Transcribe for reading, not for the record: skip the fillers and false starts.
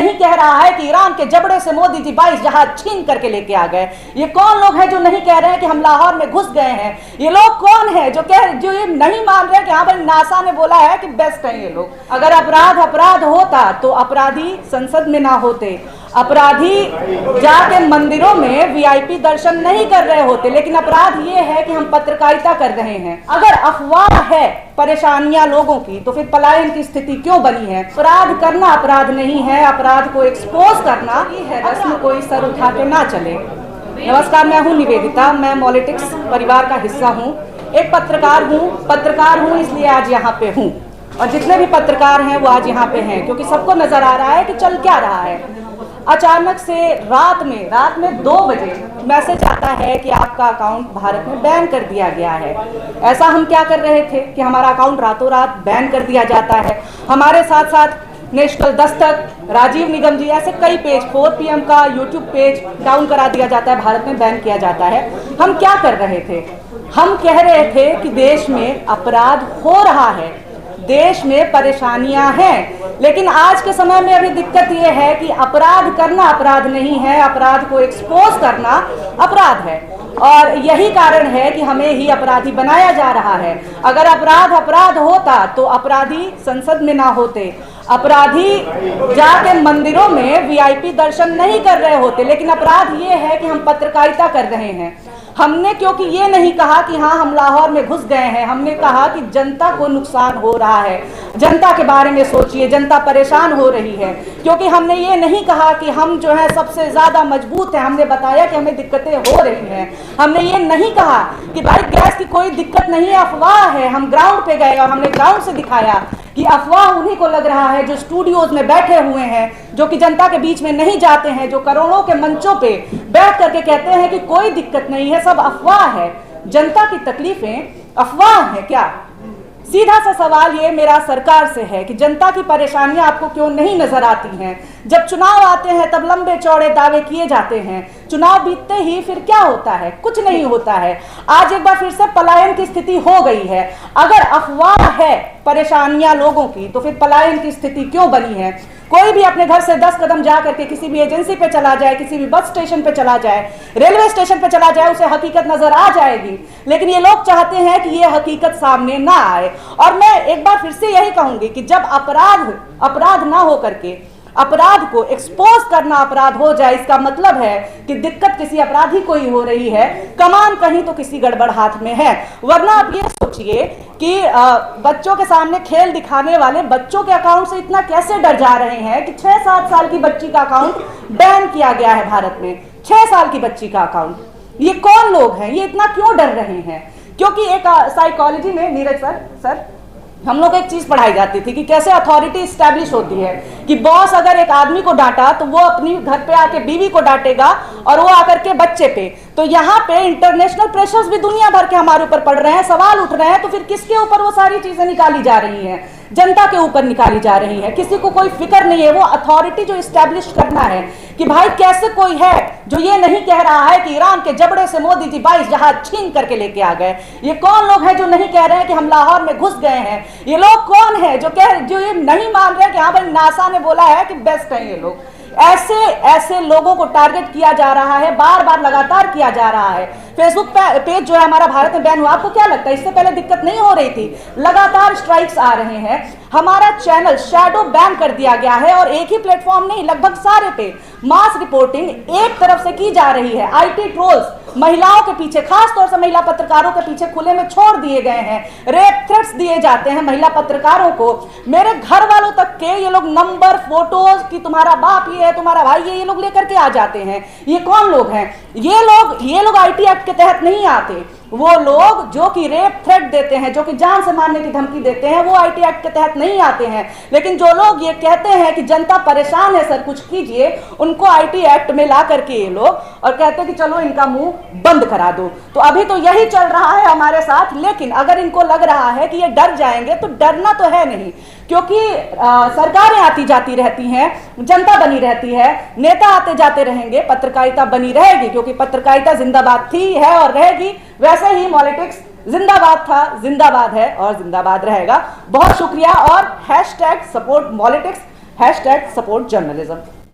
नहीं कह रहा है कि ईरान के जबड़े से मोदी जी 22 जहाज छीन करके लेके आ गए? ये कौन लोग हैं जो नहीं कह रहे हैं कि हम लाहौर में घुस गए हैं? ये लोग कौन हैं जो ये नहीं मान रहे कि हाँ भाई नासा ने बोला है कि बेस्ट हैं ये लोग? अगर अपराध होता तो अपराधी संसद में ना होते, अपराधी जाके मंदिरों में वीआईपी दर्शन नहीं कर रहे होते, लेकिन अपराध ये है कि हम पत्रकारिता कर रहे हैं। अगर अफवाह है परेशानियां लोगों की, तो फिर पलायन की स्थिति क्यों बनी है? अपराध करना अपराध नहीं है, अपराध को एक्सपोज करना ही है। रस्म कोई सर उठा के ना चले। नमस्कार, मैं हूं निवेदिता, मैं पॉलिटिक्स परिवार का हिस्सा हूं, एक पत्रकार हूं इसलिए आज यहाँ पे हूं, और जितने भी पत्रकार हैं वो आज यहाँ पे हैं क्योंकि सबको नजर आ रहा है कि चल क्या रहा है। अचानक से रात में 2 बजे मैसेज आता है कि आपका अकाउंट भारत में बैन कर दिया गया है। ऐसा हम क्या कर रहे थे कि हमारा अकाउंट रातों रात बैन कर दिया जाता है? हमारे साथ साथ नेशनल दस्तक, राजीव निगम जी, ऐसे कई पेज, 4 PM का यूट्यूब पेज डाउन करा दिया जाता है, भारत में बैन किया जाता है। हम क्या कर रहे थे? हम कह रहे थे कि देश में अपराध हो रहा है, देश में परेशानियां हैं, लेकिन आज के समय में अभी दिक्कत यह है कि अपराध करना अपराध नहीं है, अपराध को एक्सपोज करना अपराध है, और यही कारण है कि हमें ही अपराधी बनाया जा रहा है। अगर अपराध होता तो अपराधी संसद में ना होते, अपराधी जाके मंदिरों में वीआईपी दर्शन नहीं कर रहे होते, लेकिन अपराध ये है कि हम पत्रकारिता कर रहे हैं। हमने क्योंकि ये नहीं कहा कि हाँ हम लाहौर में घुस गए हैं, हमने कहा कि जनता को नुकसान हो रहा है, जनता के बारे में सोचिए, जनता परेशान हो रही है। क्योंकि हमने ये नहीं कहा कि हम जो है सबसे ज़्यादा मजबूत हैं, हमने बताया कि हमें दिक्कतें हो रही हैं। हमने ये नहीं कहा कि भाई गैस की कोई दिक्कत नहीं है, अफवाह है। हम ग्राउंड पे गए और हमने ग्राउंड से दिखाया कि अफवाह उन्हीं को लग रहा है जो स्टूडियोज में बैठे हुए हैं, जो कि जनता के बीच में नहीं जाते हैं, जो करोड़ों के मंचों पे बैठ करके कहते हैं कि कोई दिक्कत नहीं है, सब अफवाह है। जनता की तकलीफें अफवाह है क्या? सीधा सा सवाल ये मेरा सरकार से है कि जनता की परेशानियां आपको क्यों नहीं नजर आती हैं? जब चुनाव आते हैं तब लंबे चौड़े दावे किए जाते हैं, चुनाव बीतते ही फिर क्या होता है? कुछ नहीं होता है। आज एक बार फिर से पलायन की स्थिति हो गई है। अगर अफवाह है परेशानियां लोगों की, तो फिर पलायन की स्थिति क्यों बनी है? कोई भी अपने घर से 10 कदम जा करके किसी भी एजेंसी पे चला जाए, किसी भी बस स्टेशन पे चला जाए, रेलवे स्टेशन पे चला जाए, उसे हकीकत नजर आ जाएगी। लेकिन ये लोग चाहते हैं कि ये हकीकत सामने ना आए। और मैं एक बार फिर से यही कहूंगी कि जब अपराध ना हो करके अपराध को एक्सपोज करना अपराध हो जाए, इसका मतलब है कि दिक्कत किसी अपराधी को ही हो रही है, कमान कहीं तो किसी गड़बड़ हाथ में है। वरना आप ये सोचिए कि बच्चों के सामने खेल दिखाने वाले बच्चों के अकाउंट से इतना कैसे डर जा रहे हैं कि 6-7 साल की बच्ची का अकाउंट बैन किया गया है भारत में। 6 साल की बच्ची का अकाउंट। ये कौन लोग हैं? ये इतना क्यों डर रहे हैं? क्योंकि एक साइकोलॉजी में, नीरज सर हम लोग एक चीज पढ़ाई जाती थी कि कैसे अथॉरिटी स्टैब्लिश होती है, कि बॉस अगर एक आदमी को डांटा तो वो अपनी घर पे आके बीवी को डांटेगा और वो आकर के बच्चे पे। तो यहाँ पे इंटरनेशनल प्रेशर्स भी दुनिया भर के हमारे ऊपर पड़ रहे हैं, सवाल उठ रहे हैं, तो फिर किसके ऊपर वो सारी चीजें निकाली जा रही हैं? जनता के ऊपर निकाली जा रही है। किसी को कोई फिक्र नहीं है। वो अथॉरिटी जो इस्टेब्लिश करना है कि भाई कैसे कोई है जो ये नहीं कह रहा है कि ईरान के जबड़े से मोदी जी 22 जहाज छीन करके लेके आ गए? ये कौन लोग हैं जो नहीं कह रहे हैं कि हम लाहौर में घुस गए हैं? ये लोग कौन है जो ये नहीं मान रहे कि हाँ भाई नासा ने बोला है कि बेस्ट हैं ये लोग? ऐसे लोगों को टारगेट किया जा रहा है, बार बार लगातार किया जा रहा है। फेसबुक पेज जो है हमारा भारत में बैन हुआ, आपको क्या लगता है इससे पहले दिक्कत नहीं हो रही थी? लगातार स्ट्राइक्स आ रहे हैं। हमारा चैनल शैडो बैन कर दिया गया है, और एक ही प्लेटफॉर्म नहीं, लगभग सारे पे मास रिपोर्टिंग एक तरफ से की जा रही है। आईटी ट्रोल्स महिलाओं के पीछे, खास तौर से महिला पत्रकारों के पीछे खुले में छोड़ दिए गए हैं। रेप थ्रेट्स दिए जाते हैं महिला पत्रकारों को। मेरे घर वालों तक के ये लोग नंबर, फोटोज कि तुम्हारा बाप ये है, तुम्हारा भाई ये लोग लेकर के आ जाते हैं। ये कौन लोग हैं? ये लोग आईटी एक्ट के तहत नहीं आते। वो लोग जो कि रेप थ्रेट देते हैं, जो कि जान से मारने की धमकी देते हैं, वो आईटी एक्ट के तहत नहीं आते हैं। लेकिन जो लोग ये कहते हैं कि जनता परेशान है सर कुछ कीजिए, उनको आईटी एक्ट में ला करके ये लोग और कहते हैं कि चलो इनका मुंह बंद करा दो। तो अभी तो यही चल रहा है हमारे साथ। लेकिन अगर इनको लग रहा है कि ये डर जाएंगे, तो डरना तो है नहीं, क्योंकि सरकारें आती जाती रहती हैं, जनता बनी रहती है, नेता आते जाते रहेंगे, पत्रकारिता बनी रहेगी, क्योंकि पत्रकारिता जिंदाबाद थी, है और रहेगी। वैसे ही पॉलिटिक्स जिंदाबाद था, जिंदाबाद है और जिंदाबाद रहेगा। बहुत शुक्रिया। और #सपोर्ट पॉलिटिक्स, #सपोर्ट जर्नलिज्म।